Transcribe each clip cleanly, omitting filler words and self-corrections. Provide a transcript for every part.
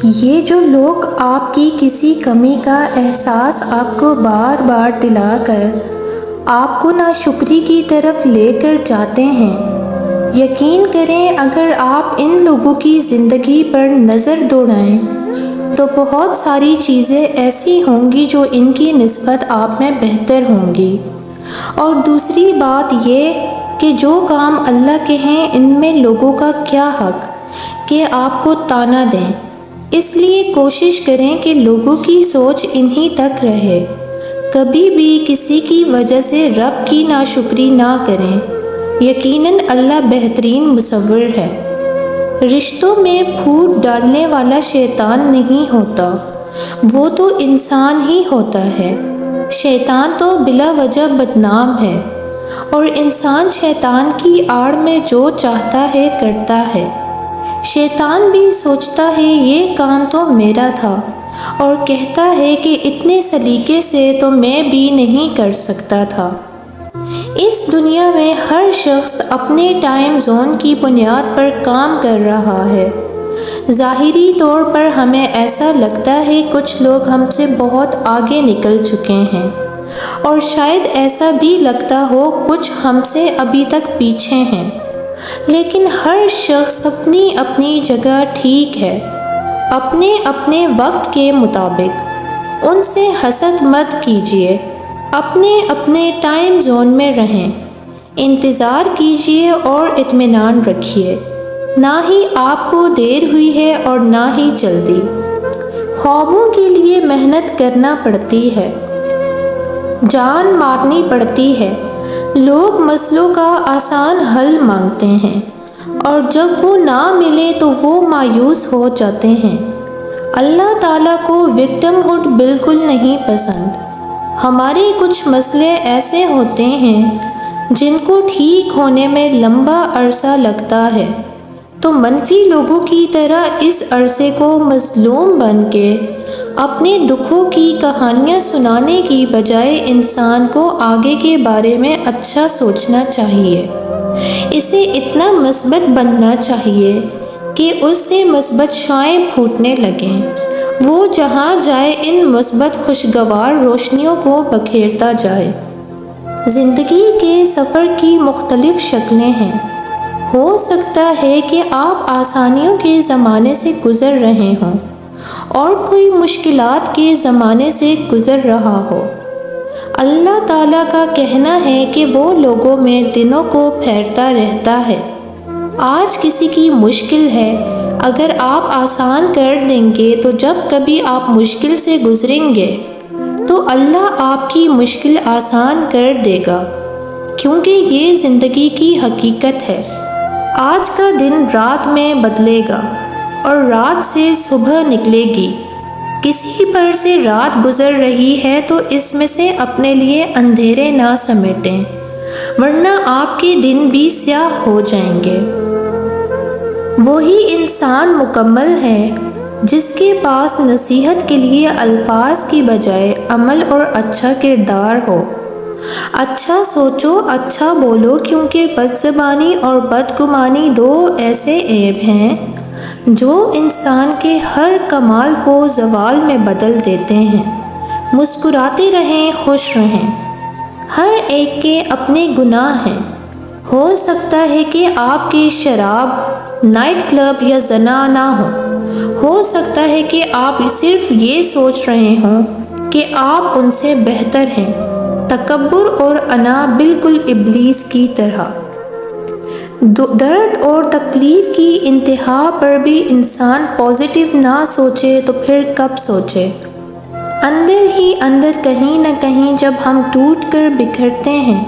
یہ جو لوگ آپ کی کسی کمی کا احساس آپ کو بار بار دلا کر آپ کو ناشکری کی طرف لے کر جاتے ہیں، یقین کریں اگر آپ ان لوگوں کی زندگی پر نظر دوڑائیں تو بہت ساری چیزیں ایسی ہوں گی جو ان کی نسبت آپ میں بہتر ہوں گی۔ اور دوسری بات یہ کہ جو کام اللہ کے ہیں ان میں لوگوں کا کیا حق کہ آپ کو طعنہ دیں، اس لیے کوشش کریں کہ لوگوں کی سوچ انہی تک رہے۔ کبھی بھی کسی کی وجہ سے رب کی ناشکری نہ کریں، یقیناً اللہ بہترین مصور ہے۔ رشتوں میں پھوٹ ڈالنے والا شیطان نہیں ہوتا، وہ تو انسان ہی ہوتا ہے۔ شیطان تو بلا وجہ بدنام ہے، اور انسان شیطان کی آڑ میں جو چاہتا ہے کرتا ہے۔ شیطان بھی سوچتا ہے یہ کام تو میرا تھا، اور کہتا ہے کہ اتنے سلیقے سے تو میں بھی نہیں کر سکتا تھا۔ اس دنیا میں ہر شخص اپنے ٹائم زون کی بنیاد پر کام کر رہا ہے۔ ظاہری طور پر ہمیں ایسا لگتا ہے کچھ لوگ ہم سے بہت آگے نکل چکے ہیں، اور شاید ایسا بھی لگتا ہو کچھ ہم سے ابھی تک پیچھے ہیں، لیکن ہر شخص اپنی اپنی جگہ ٹھیک ہے، اپنے اپنے وقت کے مطابق۔ ان سے حسد مت کیجیے، اپنے اپنے ٹائم زون میں رہیں، انتظار کیجیے اور اطمینان رکھیے۔ نہ ہی آپ کو دیر ہوئی ہے اور نہ ہی جلدی۔ خوابوں کے لیے محنت کرنا پڑتی ہے، جان مارنی پڑتی ہے۔ لوگ مسئلوں کا آسان حل مانگتے ہیں، اور جب وہ نہ ملے تو وہ مایوس ہو جاتے ہیں۔ اللہ تعالیٰ کو وکٹم ہوڈ بالکل نہیں پسند۔ ہمارے کچھ مسئلے ایسے ہوتے ہیں جن کو ٹھیک ہونے میں لمبا عرصہ لگتا ہے، تو منفی لوگوں کی طرح اس عرصے کو مظلوم بن کے اپنے دکھوں کی کہانیاں سنانے کی بجائے انسان کو آگے کے بارے میں اچھا سوچنا چاہیے۔ اسے اتنا مثبت بننا چاہیے کہ اس سے مثبت شعاعیں پھوٹنے لگیں۔ وہ جہاں جائے ان مثبت خوشگوار روشنیوں کو بکھیرتا جائے۔ زندگی کے سفر کی مختلف شکلیں ہیں۔ ہو سکتا ہے کہ آپ آسانیوں کے زمانے سے گزر رہے ہوں اور کوئی مشکلات کے زمانے سے گزر رہا ہو۔ اللہ تعالیٰ کا کہنا ہے کہ وہ لوگوں میں دنوں کو پھیرتا رہتا ہے۔ آج کسی کی مشکل ہے، اگر آپ آسان کر دیں گے تو جب کبھی آپ مشکل سے گزریں گے تو اللہ آپ کی مشکل آسان کر دے گا، کیونکہ یہ زندگی کی حقیقت ہے۔ آج کا دن رات میں بدلے گا اور رات سے صبح نکلے گی۔ کسی پر سے رات گزر رہی ہے تو اس میں سے اپنے لیے اندھیرے نہ سمیٹیں، ورنہ آپ کے دن بھی سیاہ ہو جائیں گے۔ وہی انسان مکمل ہے جس کے پاس نصیحت کے لیے الفاظ کی بجائے عمل اور اچھا کردار ہو۔ اچھا سوچو، اچھا بولو، کیونکہ بدزبانی اور بدگمانی دو ایسے عیب ہیں جو انسان کے ہر کمال کو زوال میں بدل دیتے ہیں۔ مسکراتے رہیں، خوش رہیں۔ ہر ایک کے اپنے گناہ ہیں۔ ہو سکتا ہے کہ آپ کی شراب، نائٹ کلب یا زنا نہ ہو سکتا ہے کہ آپ صرف یہ سوچ رہے ہوں کہ آپ ان سے بہتر ہیں۔ تکبر اور انا بالکل ابلیس کی طرح۔ درد اور تکلیف کی انتہا پر بھی انسان پازیٹیو نہ سوچے تو پھر کب سوچے؟ اندر ہی اندر کہیں نہ کہیں جب ہم ٹوٹ کر بکھرتے ہیں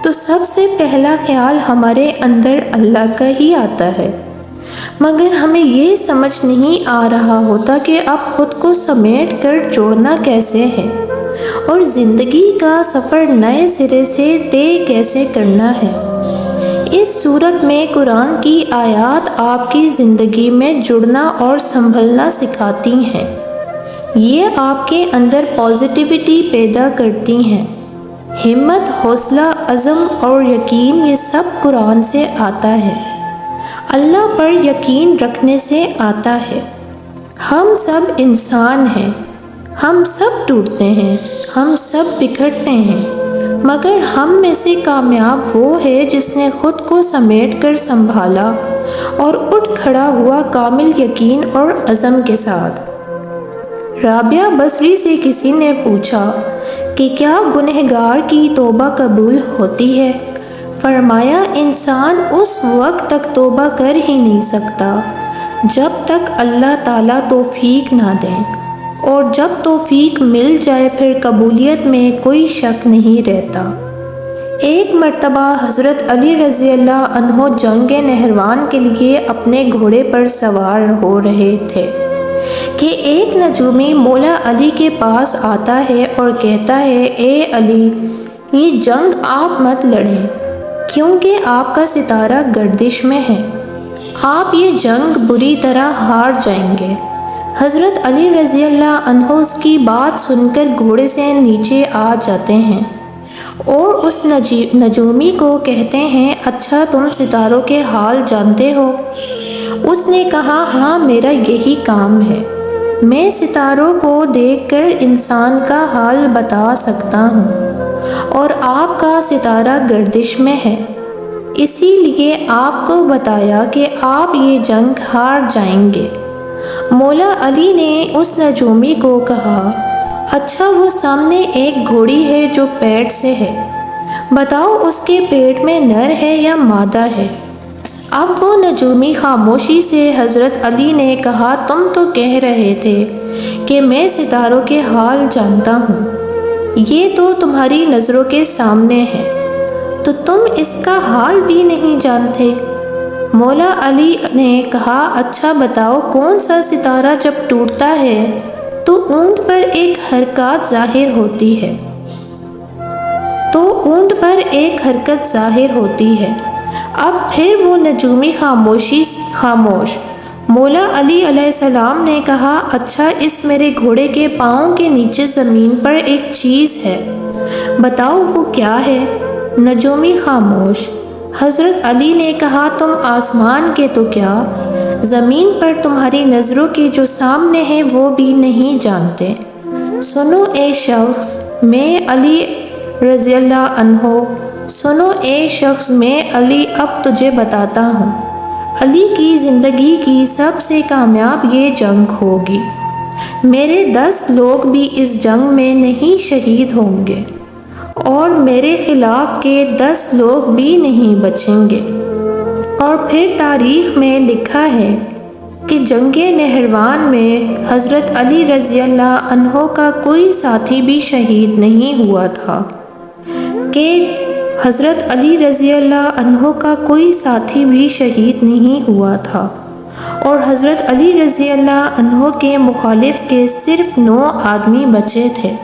تو سب سے پہلا خیال ہمارے اندر اللہ کا ہی آتا ہے، مگر ہمیں یہ سمجھ نہیں آ رہا ہوتا کہ اب خود کو سمیٹ کر جوڑنا کیسے ہے، اور زندگی کا سفر نئے سرے سے طے کیسے کرنا ہے۔ اس صورت میں قرآن کی آیات آپ کی زندگی میں جڑنا اور سنبھلنا سکھاتی ہیں۔ یہ آپ کے اندر پازیٹیوٹی پیدا کرتی ہیں۔ ہمت، حوصلہ، عزم اور یقین، یہ سب قرآن سے آتا ہے، اللہ پر یقین رکھنے سے آتا ہے۔ ہم سب انسان ہیں، ہم سب ٹوٹتے ہیں، ہم سب بکھرتے ہیں، مگر ہم میں سے کامیاب وہ ہے جس نے خود کو سمیٹ کر سنبھالا اور اٹھ کھڑا ہوا کامل یقین اور عزم کے ساتھ۔ رابعہ بصری سے کسی نے پوچھا کہ کیا گنہگار کی توبہ قبول ہوتی ہے؟ فرمایا، انسان اس وقت تک توبہ کر ہی نہیں سکتا جب تک اللہ تعالیٰ توفیق نہ دیں، اور جب توفیق مل جائے پھر قبولیت میں کوئی شک نہیں رہتا۔ ایک مرتبہ حضرت علی رضی اللہ عنہ جنگ نہروان کے لیے اپنے گھوڑے پر سوار ہو رہے تھے کہ ایک نجومی مولا علی کے پاس آتا ہے اور کہتا ہے، اے علی، یہ جنگ آپ مت لڑیں کیونکہ آپ کا ستارہ گردش میں ہے، آپ یہ جنگ بری طرح ہار جائیں گے۔ حضرت علی رضی اللہ عنہ اس کی بات سن کر گھوڑے سے نیچے آ جاتے ہیں اور اس نجومی کو کہتے ہیں، اچھا تم ستاروں کے حال جانتے ہو؟ اس نے کہا، ہاں میرا یہی کام ہے، میں ستاروں کو دیکھ کر انسان کا حال بتا سکتا ہوں، اور آپ کا ستارہ گردش میں ہے، اسی لیے آپ کو بتایا کہ آپ یہ جنگ ہار جائیں گے۔ مولا علی نے اس نجومی کو کہا، اچھا وہ سامنے ایک گھوڑی ہے جو پیٹ سے ہے، بتاؤ اس کے پیٹ میں نر ہے یا مادہ ہے؟ اب وہ نجومی خاموشی سے حضرت علی نے کہا، تم تو کہہ رہے تھے کہ میں ستاروں کے حال جانتا ہوں، یہ تو تمہاری نظروں کے سامنے ہے، تو تم اس کا حال بھی نہیں جانتے؟ مولا علی نے کہا، اچھا بتاؤ کون سا ستارہ جب ٹوٹتا ہے تو اونٹ پر ایک حرکت ظاہر ہوتی ہے۔ اب پھر وہ نجومی خاموش۔ مولا علی علیہ السلام نے کہا، اچھا اس میرے گھوڑے کے پاؤں کے نیچے زمین پر ایک چیز ہے، بتاؤ وہ کیا ہے؟ نجومی خاموش۔ حضرت علی نے کہا، تم آسمان کے تو کیا، زمین پر تمہاری نظروں کے جو سامنے ہے وہ بھی نہیں جانتے۔ سنو اے شخص، میں علی رضی اللہ عنہ، سنو اے شخص، میں علی اب تجھے بتاتا ہوں، علی کی زندگی کی سب سے کامیاب یہ جنگ ہوگی، میرے 10 لوگ بھی اس جنگ میں نہیں شہید ہوں گے، اور میرے خلاف کے 10 لوگ بھی نہیں بچیں گے۔ اور پھر تاریخ میں لکھا ہے کہ جنگ نہروان میں حضرت علی رضی اللہ عنہ کا کوئی ساتھی بھی شہید نہیں ہوا تھا، اور حضرت علی رضی اللہ عنہ کے مخالف کے صرف 9 آدمی بچے تھے۔